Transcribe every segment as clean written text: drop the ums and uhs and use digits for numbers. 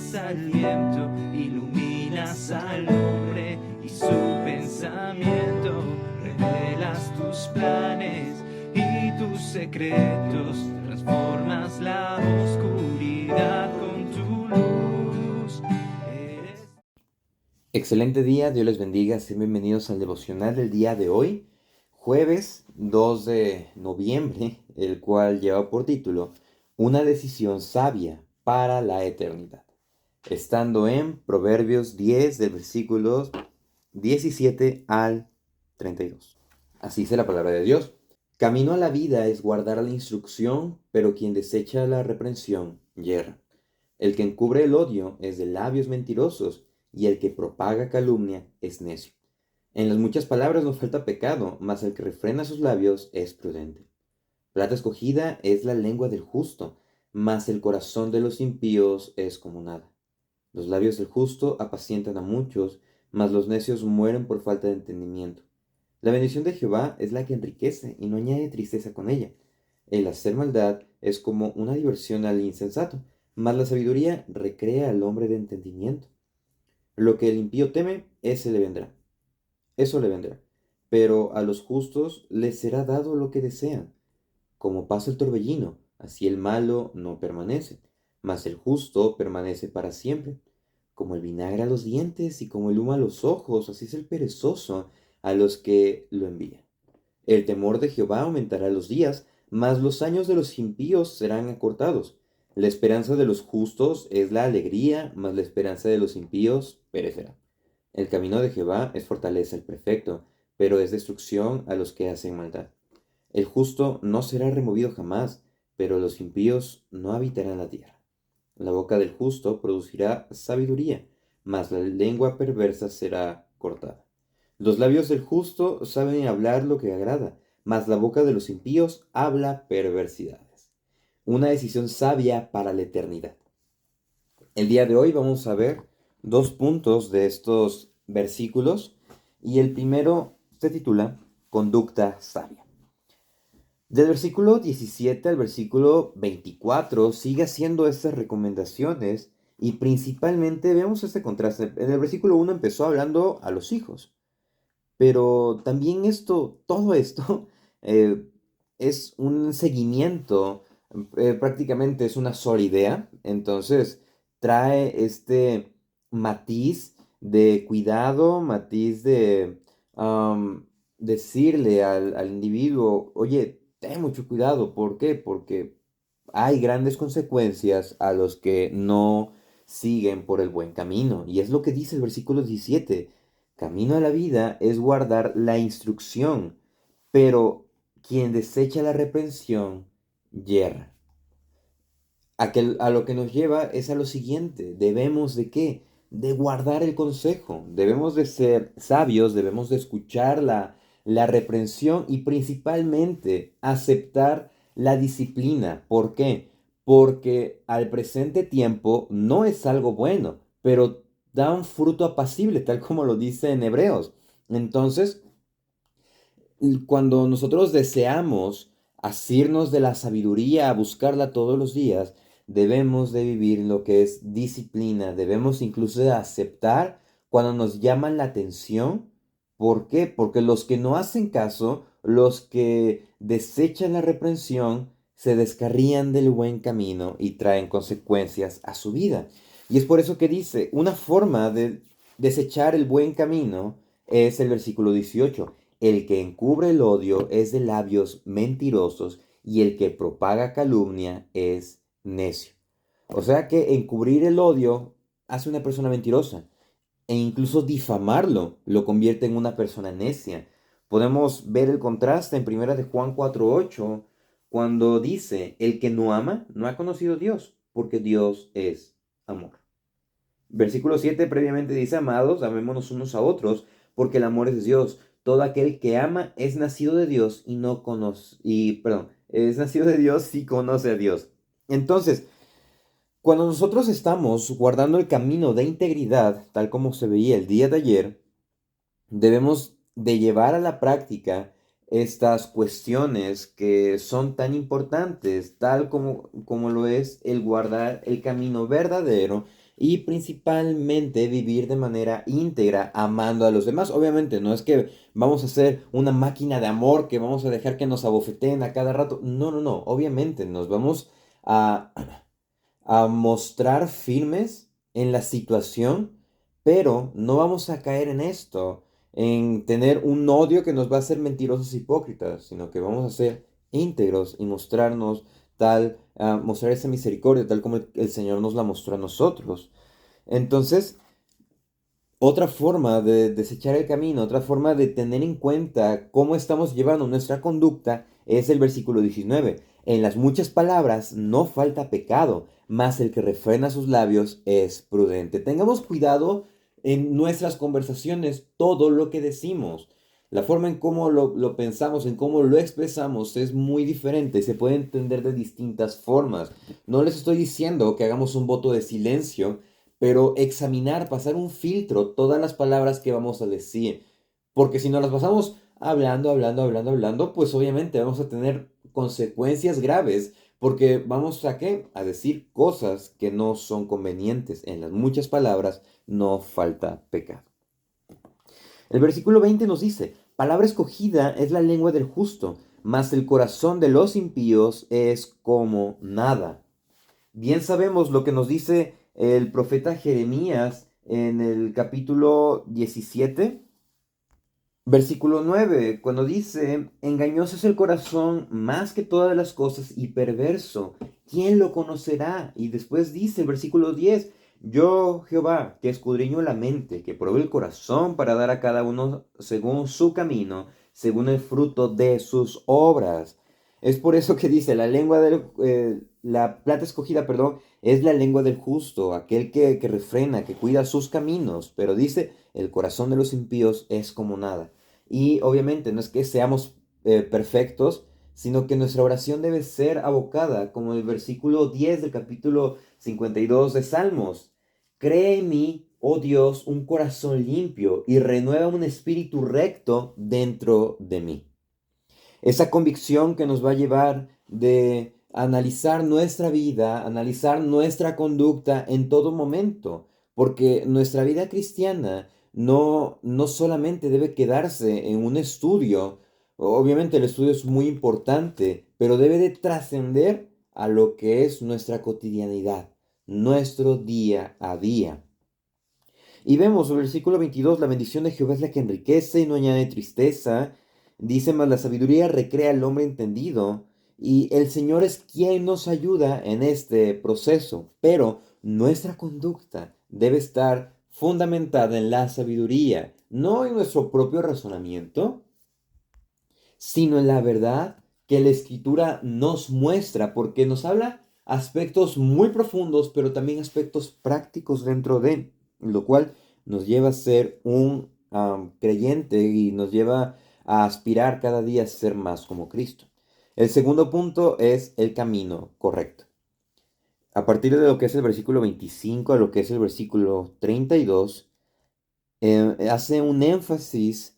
llevas al viento, iluminas al hombre y su pensamiento, revelas tus planes y tus secretos, transformas la oscuridad con tu luz. Excelente día, Dios les bendiga, sean bienvenidos al devocional del día de hoy, jueves 2 de noviembre, el cual lleva por título Una decisión sabia para la eternidad, estando en Proverbios 10 del versículos 17 al 32. Así dice la palabra de Dios. Camino a la vida es guardar la instrucción, pero quien desecha la reprensión yerra. El que encubre el odio es de labios mentirosos, y el que propaga calumnia es necio. En las muchas palabras no falta pecado, mas el que refrena sus labios es prudente. Plata escogida es la lengua del justo, mas el corazón de los impíos es como nada. Los labios del justo apacientan a muchos, mas los necios mueren por falta de entendimiento. La bendición de Jehová es la que enriquece y no añade tristeza con ella. El hacer maldad es como una diversión al insensato, mas la sabiduría recrea al hombre de entendimiento. Lo que el impío teme, eso le vendrá. Pero a los justos les será dado lo que desean. Como pasa el torbellino, así el malo no permanece, mas el justo permanece para siempre. Como el vinagre a los dientes y como el humo a los ojos, así es el perezoso a los que lo envían. El temor de Jehová aumentará los días, mas los años de los impíos serán acortados. La esperanza de los justos es la alegría, mas la esperanza de los impíos perecerá. El camino de Jehová es fortaleza al perfecto, pero es destrucción a los que hacen maldad. El justo no será removido jamás, pero los impíos no habitarán la tierra. La boca del justo producirá sabiduría, mas la lengua perversa será cortada. Los labios del justo saben hablar lo que agrada, mas la boca de los impíos habla perversidades. Una decisión sabia para la eternidad. El día de hoy vamos a ver dos puntos de estos versículos y el primero se titula Conducta sabia. Del versículo 17 al versículo 24 sigue haciendo estas recomendaciones y principalmente vemos este contraste. En el versículo 1 empezó hablando a los hijos, pero también todo esto eh, es un seguimiento, prácticamente es una sola idea, entonces trae este matiz de cuidado, matiz de decirle al individuo, oye, ten mucho cuidado, ¿por qué? Porque hay grandes consecuencias a los que no siguen por el buen camino, y es lo que dice el versículo 17. Camino a la vida es guardar la instrucción, pero quien desecha la reprensión yerra. A lo que nos lleva es a lo siguiente, debemos de qué? De guardar el consejo, debemos de ser sabios, debemos de escuchar la reprensión y principalmente aceptar la disciplina. ¿Por qué? Porque al presente tiempo no es algo bueno, pero da un fruto apacible, tal como lo dice en Hebreos. Entonces, cuando nosotros deseamos asirnos de la sabiduría, a buscarla todos los días, debemos de vivir lo que es disciplina, debemos incluso de aceptar cuando nos llaman la atención. ¿Por qué? Porque los que no hacen caso, los que desechan la reprensión, se descarrían del buen camino y traen consecuencias a su vida. Y es por eso que dice, una forma de desechar el buen camino es el versículo 18. El que encubre el odio es de labios mentirosos y el que propaga calumnia es necio. O sea que encubrir el odio hace una persona mentirosa e incluso difamarlo lo convierte en una persona necia. Podemos ver el contraste en primera de Juan 4:8 cuando dice, el que no ama no ha conocido a Dios, porque Dios es amor. Versículo 7 previamente dice, amados, amémonos unos a otros, porque el amor es de Dios. Todo aquel que ama es nacido de Dios y no conoce, es nacido de Dios y conoce a Dios. Entonces, cuando nosotros estamos guardando el camino de integridad, tal como se veía el día de ayer, debemos de llevar a la práctica estas cuestiones que son tan importantes, tal como lo es el guardar el camino verdadero, y principalmente vivir de manera íntegra, amando a los demás. Obviamente, no es que vamos a ser una máquina de amor, que vamos a dejar que nos abofeteen a cada rato. No, no, no. Obviamente, nos vamos a, a mostrar firmes en la situación, pero no vamos a caer en esto, en tener un odio que nos va a hacer mentirosos e hipócritas, sino que vamos a ser íntegros y mostrarnos mostrar esa misericordia tal como el Señor nos la mostró a nosotros. Entonces, otra forma de desechar el camino, otra forma de tener en cuenta cómo estamos llevando nuestra conducta es el versículo 19. En las muchas palabras no falta pecado, mas el que refrena sus labios es prudente. Tengamos cuidado en nuestras conversaciones, todo lo que decimos. La forma en cómo lo pensamos, en cómo lo expresamos es muy diferente, se puede entender de distintas formas. No les estoy diciendo que hagamos un voto de silencio, pero examinar, pasar un filtro todas las palabras que vamos a decir. Porque si no las pasamos hablando, pues obviamente vamos a tener consecuencias graves. Porque vamos a qué? A decir cosas que no son convenientes. En las muchas palabras no falta pecado. El versículo 20 nos dice, palabra escogida es la lengua del justo, mas el corazón de los impíos es como nada. Bien sabemos lo que nos dice el profeta Jeremías en el capítulo 17, versículo 9, cuando dice, engañoso es el corazón más que todas las cosas y perverso, ¿quién lo conocerá? Y después dice el versículo 10, yo Jehová, que escudriño la mente, que pruebo el corazón para dar a cada uno según su camino, según el fruto de sus obras. Es por eso que dice, la plata escogida, perdón, es la lengua del justo, aquel que refrena, que cuida sus caminos, pero dice, el corazón de los impíos es como nada. Y obviamente no es que seamos perfectos, sino que nuestra oración debe ser abocada, como el versículo 10 del capítulo 52 de Salmos. Cree en mí, oh Dios, un corazón limpio y renueva un espíritu recto dentro de mí. Esa convicción que nos va a llevar de analizar nuestra vida, analizar nuestra conducta en todo momento, porque nuestra vida cristiana no solamente debe quedarse en un estudio, obviamente el estudio es muy importante, pero debe de trascender a lo que es nuestra cotidianidad, nuestro día a día. Y vemos el versículo 22, la bendición de Jehová es la que enriquece y no añade tristeza. Dice más, la sabiduría recrea al hombre entendido. Y el Señor es quien nos ayuda en este proceso. Pero nuestra conducta debe estar fundamentada en la sabiduría, no en nuestro propio razonamiento, sino en la verdad que la Escritura nos muestra, porque nos habla aspectos muy profundos, pero también aspectos prácticos dentro de, lo cual nos lleva a ser un creyente y nos lleva a aspirar cada día a ser más como Cristo. El segundo punto es el camino correcto. A partir de lo que es el versículo 25 a lo que es el versículo 32, hace un énfasis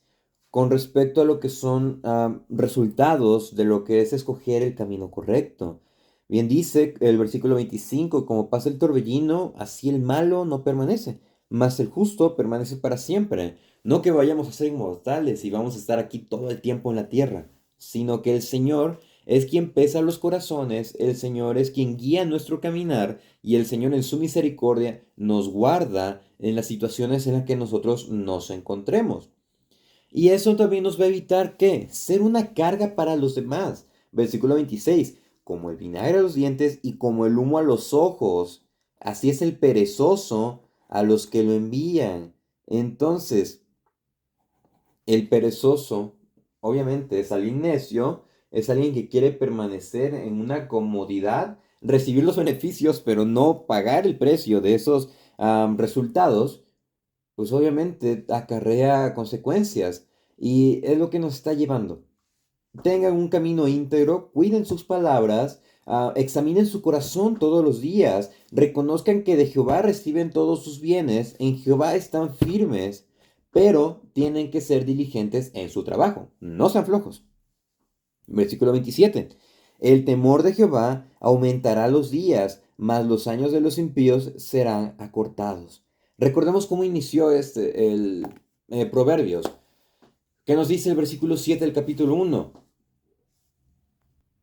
con respecto a lo que son resultados de lo que es escoger el camino correcto. Bien dice el versículo 25, como pasa el torbellino, así el malo no permanece, mas el justo permanece para siempre. No que vayamos a ser inmortales y vamos a estar aquí todo el tiempo en la tierra, sino que el Señor es quien pesa los corazones, el Señor es quien guía nuestro caminar y el Señor en su misericordia nos guarda en las situaciones en las que nosotros nos encontremos. Y eso también nos va a evitar que ser una carga para los demás. Versículo 26, como el vinagre a los dientes y como el humo a los ojos, así es el perezoso a los que lo envían. Entonces, el perezoso, obviamente, es alguien necio, es alguien que quiere permanecer en una comodidad, recibir los beneficios, pero no pagar el precio de esos resultados, pues obviamente acarrea consecuencias. Y es lo que nos está llevando. Tengan un camino íntegro, cuiden sus palabras, examinen su corazón todos los días, reconozcan que de Jehová reciben todos sus bienes, en Jehová están firmes, pero tienen que ser diligentes en su trabajo, no sean flojos. Versículo 27. El temor de Jehová aumentará los días, mas los años de los impíos serán acortados. Recordemos cómo inició el Proverbios. ¿Qué nos dice el versículo 7 del capítulo 1?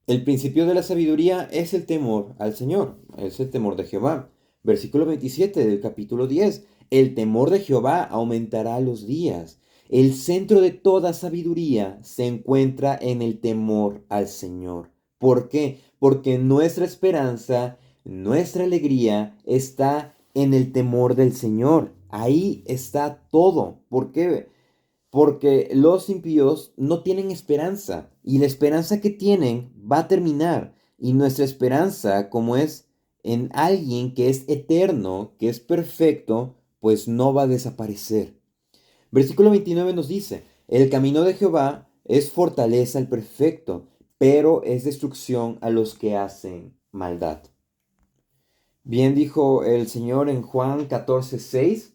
El principio de la sabiduría es el temor al Señor, es el temor de Jehová. Versículo 27 del capítulo 10. El temor de Jehová aumentará los días. El centro de toda sabiduría se encuentra en el temor al Señor. ¿Por qué? Porque nuestra esperanza, nuestra alegría está en el temor del Señor. Ahí está todo. ¿Por qué? Porque los impíos no tienen esperanza y la esperanza que tienen va a terminar. Y nuestra esperanza, como es en alguien que es eterno, que es perfecto, pues no va a desaparecer. Versículo 29 nos dice, el camino de Jehová es fortaleza al perfecto, pero es destrucción a los que hacen maldad. Bien dijo el Señor en Juan 14:6.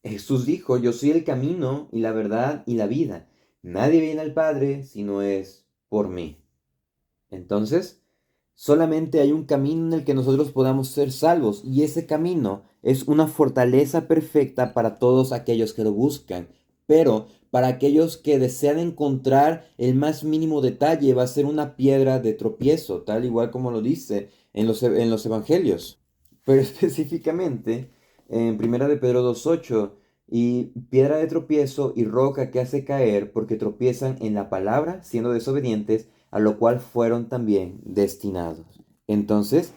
Jesús dijo, yo soy el camino y la verdad y la vida. Nadie viene al Padre si no es por mí. Entonces, solamente hay un camino en el que nosotros podamos ser salvos y ese camino es una fortaleza perfecta para todos aquellos que lo buscan. Pero para aquellos que desean encontrar el más mínimo detalle va a ser una piedra de tropiezo, tal igual como lo dice en los evangelios. Pero específicamente en Primera de Pedro 2:8, y piedra de tropiezo y roca que hace caer porque tropiezan en la palabra, siendo desobedientes, a lo cual fueron también destinados. Entonces,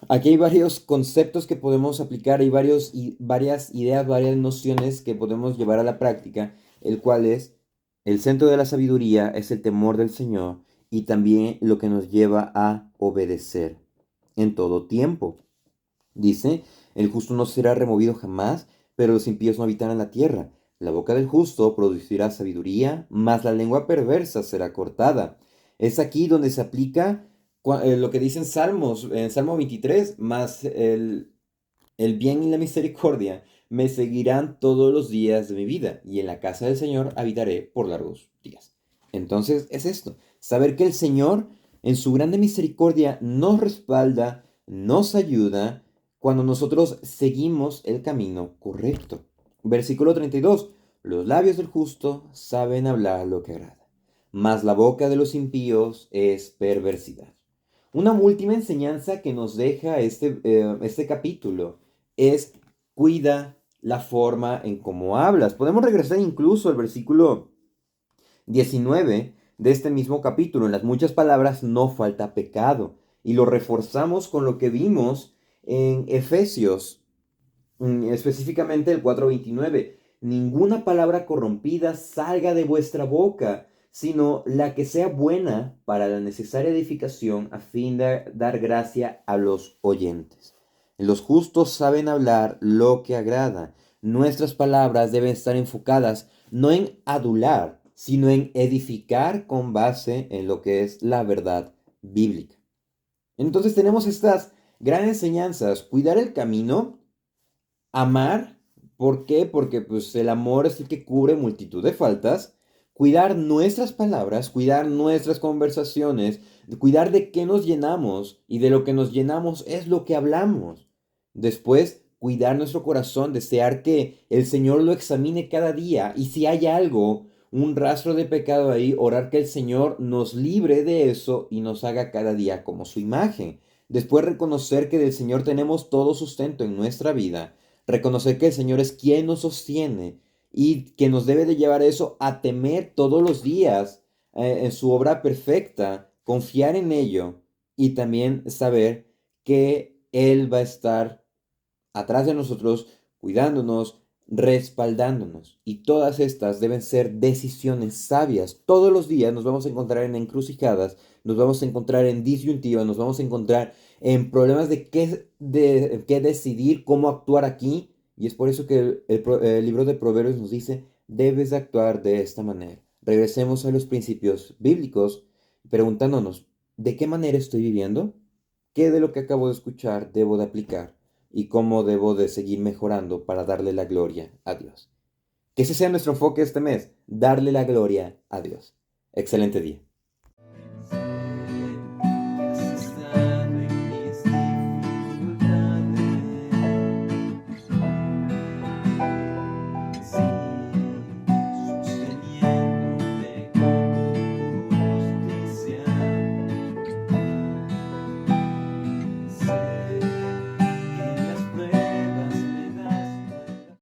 aquí hay varios conceptos que podemos aplicar, hay varias ideas, varias nociones que podemos llevar a la práctica, el cual es el centro de la sabiduría, es el temor del Señor y también lo que nos lleva a obedecer en todo tiempo. Dice, el justo no será removido jamás, pero los impíos no habitarán la tierra. La boca del justo producirá sabiduría, mas la lengua perversa será cortada. Es aquí donde se aplica lo que dicen Salmos, en Salmo 23, mas el bien y la misericordia me seguirán todos los días de mi vida, y en la casa del Señor habitaré por largos días. Entonces es esto, saber que el Señor en su grande misericordia nos respalda, nos ayuda cuando nosotros seguimos el camino correcto. Versículo 32. Los labios del justo saben hablar lo que agrada, mas la boca de los impíos es perversidad. Una última enseñanza que nos deja este capítulo es cuida la forma en cómo hablas. Podemos regresar incluso al versículo 19 de este mismo capítulo. En las muchas palabras no falta pecado. Y lo reforzamos con lo que vimos en Efesios, específicamente el 4:29. Ninguna palabra corrompida salga de vuestra boca, sino la que sea buena para la necesaria edificación a fin de dar gracia a los oyentes. Los justos saben hablar lo que agrada. Nuestras palabras deben estar enfocadas no en adular, sino en edificar con base en lo que es la verdad bíblica. Entonces tenemos estas grandes enseñanzas: cuidar el camino, amar. ¿Por qué? Porque pues el amor es el que cubre multitud de faltas. Cuidar nuestras palabras, cuidar nuestras conversaciones, cuidar de qué nos llenamos, y de lo que nos llenamos es lo que hablamos. Después, cuidar nuestro corazón, desear que el Señor lo examine cada día, y si hay algo, un rastro de pecado ahí, orar que el Señor nos libre de eso y nos haga cada día como su imagen. Después, reconocer que del Señor tenemos todo sustento en nuestra vida. Reconocer que el Señor es quien nos sostiene y que nos debe de llevar eso a temer todos los días en su obra perfecta, confiar en ello y también saber que Él va a estar atrás de nosotros, cuidándonos, respaldándonos. Y todas estas deben ser decisiones sabias. Todos los días nos vamos a encontrar en encrucijadas, nos vamos a encontrar en disyuntivas, nos vamos a encontrar en problemas de qué decidir, cómo actuar aquí. Y es por eso que el libro de Proverbios nos dice, debes de actuar de esta manera. Regresemos a los principios bíblicos, preguntándonos, ¿de qué manera estoy viviendo? ¿Qué de lo que acabo de escuchar debo de aplicar? ¿Y cómo debo de seguir mejorando para darle la gloria a Dios? Que ese sea nuestro enfoque este mes, darle la gloria a Dios. Excelente día.